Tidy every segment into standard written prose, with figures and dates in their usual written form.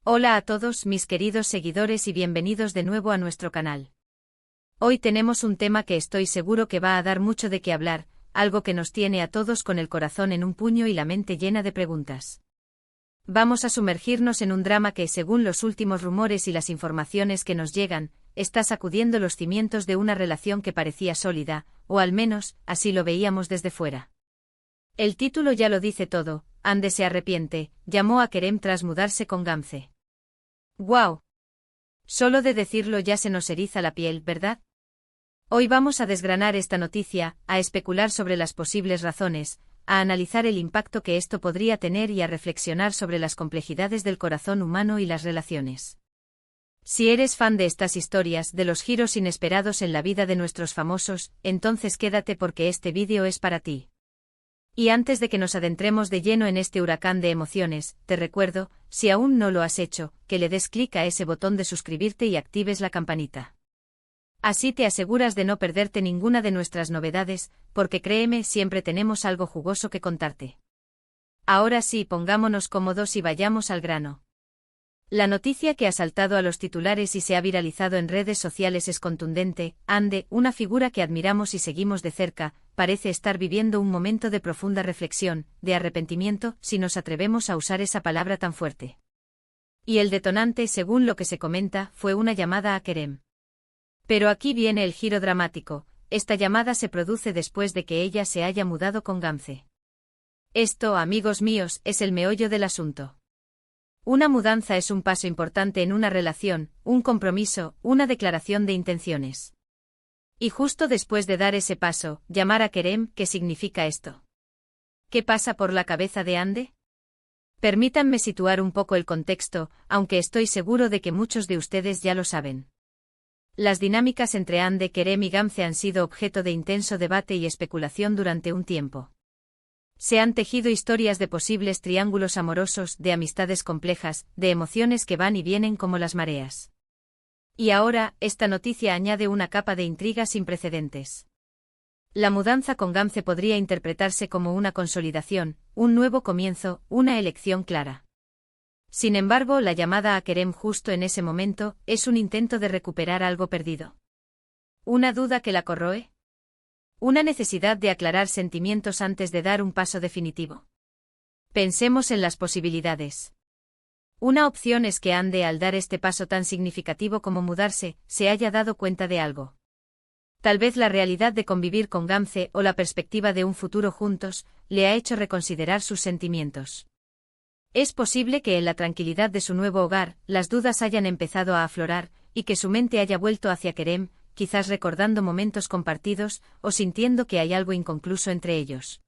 Hola a todos mis queridos seguidores y bienvenidos de nuevo a nuestro canal. Hoy tenemos un tema que estoy seguro que va a dar mucho de qué hablar, algo que nos tiene a todos con el corazón en un puño y la mente llena de preguntas. Vamos a sumergirnos en un drama que, según los últimos rumores y las informaciones que nos llegan, está sacudiendo los cimientos de una relación que parecía sólida, o al menos, así lo veíamos desde fuera. El título ya lo dice todo: Ande se arrepiente, llamó a Kerem tras mudarse con Gamze. ¡Guau! Solo de decirlo ya se nos eriza la piel, ¿verdad? Hoy vamos a desgranar esta noticia, a especular sobre las posibles razones, a analizar el impacto que esto podría tener y a reflexionar sobre las complejidades del corazón humano y las relaciones. Si eres fan de estas historias, de los giros inesperados en la vida de nuestros famosos, entonces quédate porque este vídeo es para ti. Y antes de que nos adentremos de lleno en este huracán de emociones, te recuerdo, si aún no lo has hecho, que le des clic a ese botón de suscribirte y actives la campanita. Así te aseguras de no perderte ninguna de nuestras novedades, porque créeme, siempre tenemos algo jugoso que contarte. Ahora sí, pongámonos cómodos y vayamos al grano. La noticia que ha saltado a los titulares y se ha viralizado en redes sociales es contundente. Ande, una figura que admiramos y seguimos de cerca, parece estar viviendo un momento de profunda reflexión, de arrepentimiento, si nos atrevemos a usar esa palabra tan fuerte. Y el detonante, según lo que se comenta, fue una llamada a Kerem. Pero aquí viene el giro dramático: esta llamada se produce después de que ella se haya mudado con Gamze. Esto, amigos míos, es el meollo del asunto. Una mudanza es un paso importante en una relación, un compromiso, una declaración de intenciones. Y justo después de dar ese paso, llamar a Kerem, ¿qué significa esto? ¿Qué pasa por la cabeza de Ande? Permítanme situar un poco el contexto, aunque estoy seguro de que muchos de ustedes ya lo saben. Las dinámicas entre Ande, Kerem y Gamze han sido objeto de intenso debate y especulación durante un tiempo. Se han tejido historias de posibles triángulos amorosos, de amistades complejas, de emociones que van y vienen como las mareas. Y ahora, esta noticia añade una capa de intriga sin precedentes. La mudanza con Gamze podría interpretarse como una consolidación, un nuevo comienzo, una elección clara. Sin embargo, la llamada a Kerem justo en ese momento es un intento de recuperar algo perdido. ¿Una duda que la corroe? ¿Una necesidad de aclarar sentimientos antes de dar un paso definitivo? Pensemos en las posibilidades. Una opción es que Ande, al dar este paso tan significativo como mudarse, se haya dado cuenta de algo. Tal vez la realidad de convivir con Gamze o la perspectiva de un futuro juntos le ha hecho reconsiderar sus sentimientos. Es posible que en la tranquilidad de su nuevo hogar, las dudas hayan empezado a aflorar, y que su mente haya vuelto hacia Kerem, quizás recordando momentos compartidos, o sintiendo que hay algo inconcluso entre ellos.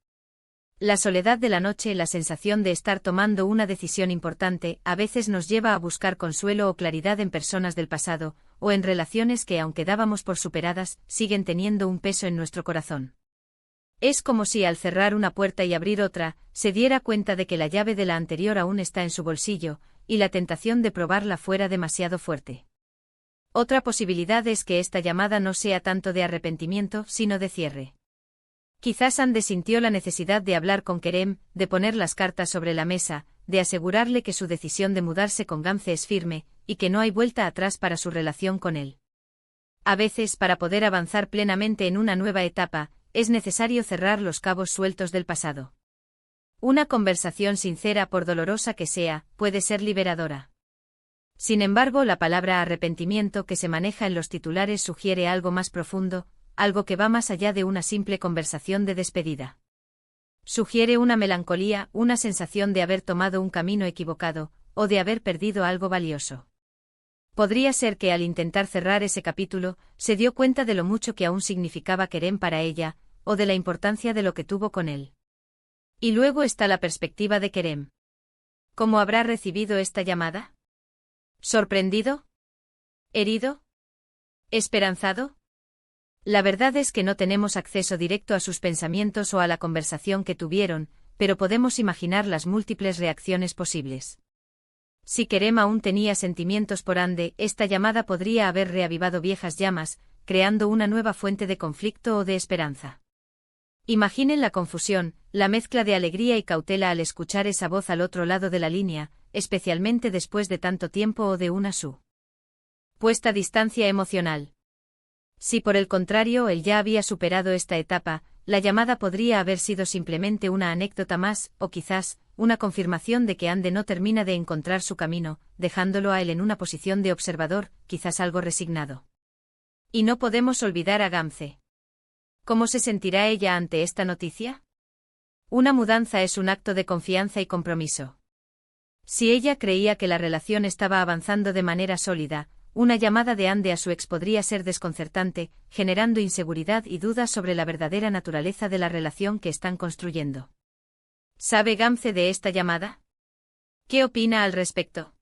La soledad de la noche, la sensación de estar tomando una decisión importante, a veces nos lleva a buscar consuelo o claridad en personas del pasado, o en relaciones que, aunque dábamos por superadas, siguen teniendo un peso en nuestro corazón. Es como si al cerrar una puerta y abrir otra, se diera cuenta de que la llave de la anterior aún está en su bolsillo, y la tentación de probarla fuera demasiado fuerte. Otra posibilidad es que esta llamada no sea tanto de arrepentimiento, sino de cierre. Quizás Ande sintió la necesidad de hablar con Kerem, de poner las cartas sobre la mesa, de asegurarle que su decisión de mudarse con Gamze es firme, y que no hay vuelta atrás para su relación con él. A veces, para poder avanzar plenamente en una nueva etapa, es necesario cerrar los cabos sueltos del pasado. Una conversación sincera, por dolorosa que sea, puede ser liberadora. Sin embargo, la palabra arrepentimiento que se maneja en los titulares sugiere algo más profundo, algo que va más allá de una simple conversación de despedida. Sugiere una melancolía, una sensación de haber tomado un camino equivocado, o de haber perdido algo valioso. Podría ser que al intentar cerrar ese capítulo, se dio cuenta de lo mucho que aún significaba Kerem para ella, o de la importancia de lo que tuvo con él. Y luego está la perspectiva de Kerem. ¿Cómo habrá recibido esta llamada? ¿Sorprendido? ¿Herido? ¿Esperanzado? La verdad es que no tenemos acceso directo a sus pensamientos o a la conversación que tuvieron, pero podemos imaginar las múltiples reacciones posibles. Si Kerem aún tenía sentimientos por Ande, esta llamada podría haber reavivado viejas llamas, creando una nueva fuente de conflicto o de esperanza. Imaginen la confusión, la mezcla de alegría y cautela al escuchar esa voz al otro lado de la línea, especialmente después de tanto tiempo o de una supuesta distancia emocional. Si por el contrario él ya había superado esta etapa, la llamada podría haber sido simplemente una anécdota más, o quizás, una confirmación de que Ande no termina de encontrar su camino, dejándolo a él en una posición de observador, quizás algo resignado. Y no podemos olvidar a Gamze. ¿Cómo se sentirá ella ante esta noticia? Una mudanza es un acto de confianza y compromiso. Si ella creía que la relación estaba avanzando de manera sólida, una llamada de Ande a su ex podría ser desconcertante, generando inseguridad y dudas sobre la verdadera naturaleza de la relación que están construyendo. ¿Sabe Gamze de esta llamada? ¿Qué opina al respecto?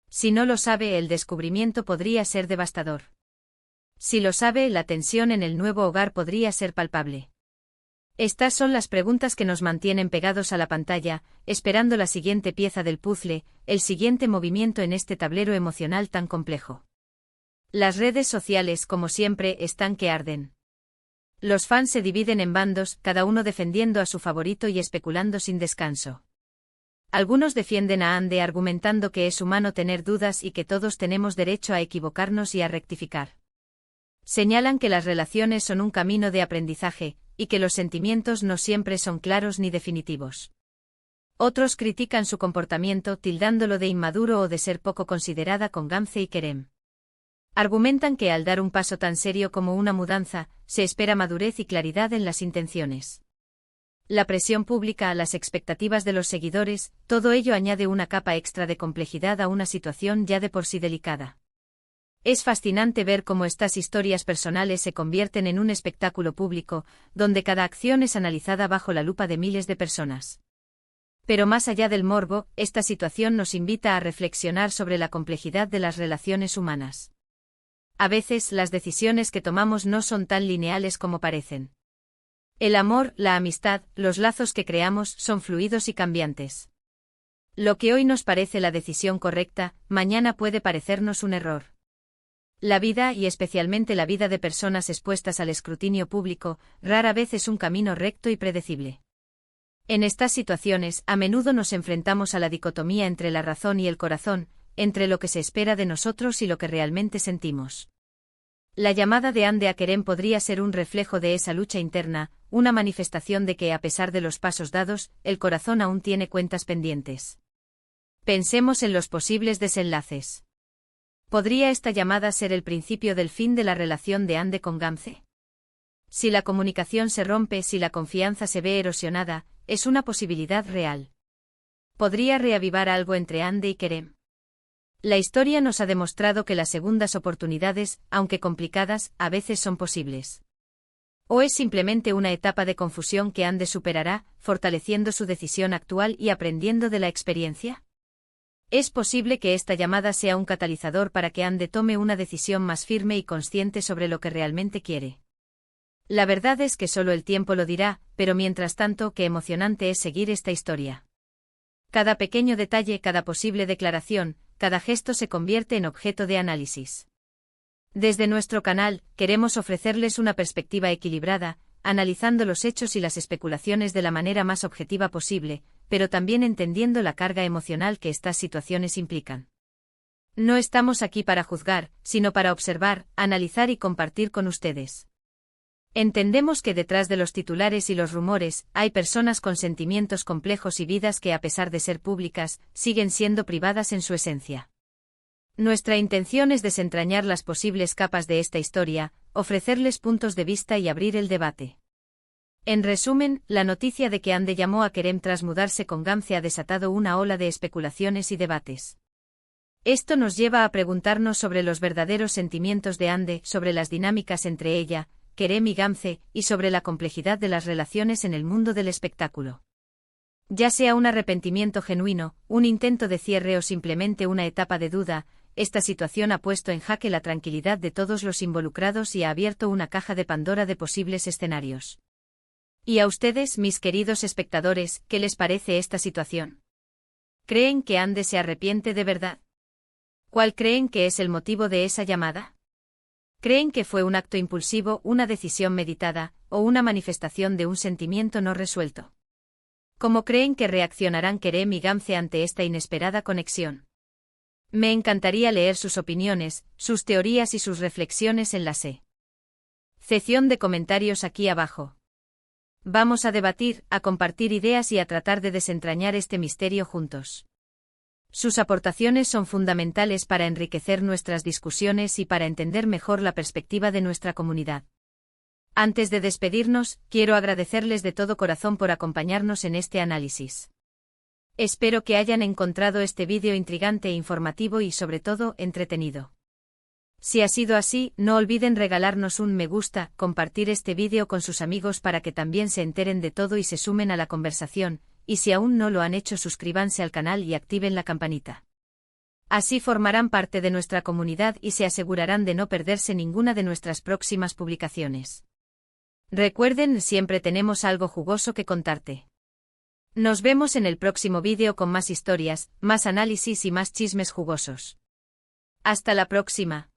Si no lo sabe, el descubrimiento podría ser devastador. Si lo sabe, la tensión en el nuevo hogar podría ser palpable. Estas son las preguntas que nos mantienen pegados a la pantalla, esperando la siguiente pieza del puzzle, el siguiente movimiento en este tablero emocional tan complejo. Las redes sociales, como siempre, están que arden. Los fans se dividen en bandos, cada uno defendiendo a su favorito y especulando sin descanso. Algunos defienden a Ande argumentando que es humano tener dudas y que todos tenemos derecho a equivocarnos y a rectificar. Señalan que las relaciones son un camino de aprendizaje, y que los sentimientos no siempre son claros ni definitivos. Otros critican su comportamiento tildándolo de inmaduro o de ser poco considerada con Gamze y Kerem. Argumentan que al dar un paso tan serio como una mudanza, se espera madurez y claridad en las intenciones. La presión pública, las expectativas de los seguidores, todo ello añade una capa extra de complejidad a una situación ya de por sí delicada. Es fascinante ver cómo estas historias personales se convierten en un espectáculo público, donde cada acción es analizada bajo la lupa de miles de personas. Pero más allá del morbo, esta situación nos invita a reflexionar sobre la complejidad de las relaciones humanas. A veces las decisiones que tomamos no son tan lineales como parecen. El amor, la amistad, los lazos que creamos son fluidos y cambiantes. Lo que hoy nos parece la decisión correcta, mañana puede parecernos un error. La vida, y especialmente la vida de personas expuestas al escrutinio público, rara vez es un camino recto y predecible. En estas situaciones, a menudo nos enfrentamos a la dicotomía entre la razón y el corazón, entre lo que se espera de nosotros y lo que realmente sentimos. La llamada de Ande a Kerem podría ser un reflejo de esa lucha interna, una manifestación de que, a pesar de los pasos dados, el corazón aún tiene cuentas pendientes. Pensemos en los posibles desenlaces. ¿Podría esta llamada ser el principio del fin de la relación de Ande con Gamze? Si la comunicación se rompe, si la confianza se ve erosionada, es una posibilidad real. ¿Podría reavivar algo entre Ande y Kerem? La historia nos ha demostrado que las segundas oportunidades, aunque complicadas, a veces son posibles. ¿O es simplemente una etapa de confusión que Ande superará, fortaleciendo su decisión actual y aprendiendo de la experiencia? Es posible que esta llamada sea un catalizador para que Ande tome una decisión más firme y consciente sobre lo que realmente quiere. La verdad es que solo el tiempo lo dirá, pero mientras tanto, qué emocionante es seguir esta historia. Cada pequeño detalle, cada posible declaración, cada gesto se convierte en objeto de análisis. Desde nuestro canal, queremos ofrecerles una perspectiva equilibrada, analizando los hechos y las especulaciones de la manera más objetiva posible, pero también entendiendo la carga emocional que estas situaciones implican. No estamos aquí para juzgar, sino para observar, analizar y compartir con ustedes. Entendemos que detrás de los titulares y los rumores, hay personas con sentimientos complejos y vidas que, a pesar de ser públicas, siguen siendo privadas en su esencia. Nuestra intención es desentrañar las posibles capas de esta historia, ofrecerles puntos de vista y abrir el debate. En resumen, la noticia de que Ande llamó a Kerem tras mudarse con Gamze ha desatado una ola de especulaciones y debates. Esto nos lleva a preguntarnos sobre los verdaderos sentimientos de Ande, sobre las dinámicas entre ella, Kerem y Gamze, y sobre la complejidad de las relaciones en el mundo del espectáculo. Ya sea un arrepentimiento genuino, un intento de cierre o simplemente una etapa de duda, esta situación ha puesto en jaque la tranquilidad de todos los involucrados y ha abierto una caja de Pandora de posibles escenarios. ¿Y a ustedes, mis queridos espectadores, qué les parece esta situación? ¿Creen que Ande se arrepiente de verdad? ¿Cuál creen que es el motivo de esa llamada? ¿Creen que fue un acto impulsivo, una decisión meditada, o una manifestación de un sentimiento no resuelto? ¿Cómo creen que reaccionarán Kerem y Gamze ante esta inesperada conexión? Me encantaría leer sus opiniones, sus teorías y sus reflexiones en la sección de comentarios aquí abajo. Vamos a debatir, a compartir ideas y a tratar de desentrañar este misterio juntos. Sus aportaciones son fundamentales para enriquecer nuestras discusiones y para entender mejor la perspectiva de nuestra comunidad. Antes de despedirnos, quiero agradecerles de todo corazón por acompañarnos en este análisis. Espero que hayan encontrado este vídeo intrigante e informativo y sobre todo entretenido. Si ha sido así, no olviden regalarnos un me gusta, compartir este vídeo con sus amigos para que también se enteren de todo y se sumen a la conversación, y si aún no lo han hecho suscríbanse al canal y activen la campanita. Así formarán parte de nuestra comunidad y se asegurarán de no perderse ninguna de nuestras próximas publicaciones. Recuerden, siempre tenemos algo jugoso que contarte. Nos vemos en el próximo vídeo con más historias, más análisis y más chismes jugosos. Hasta la próxima.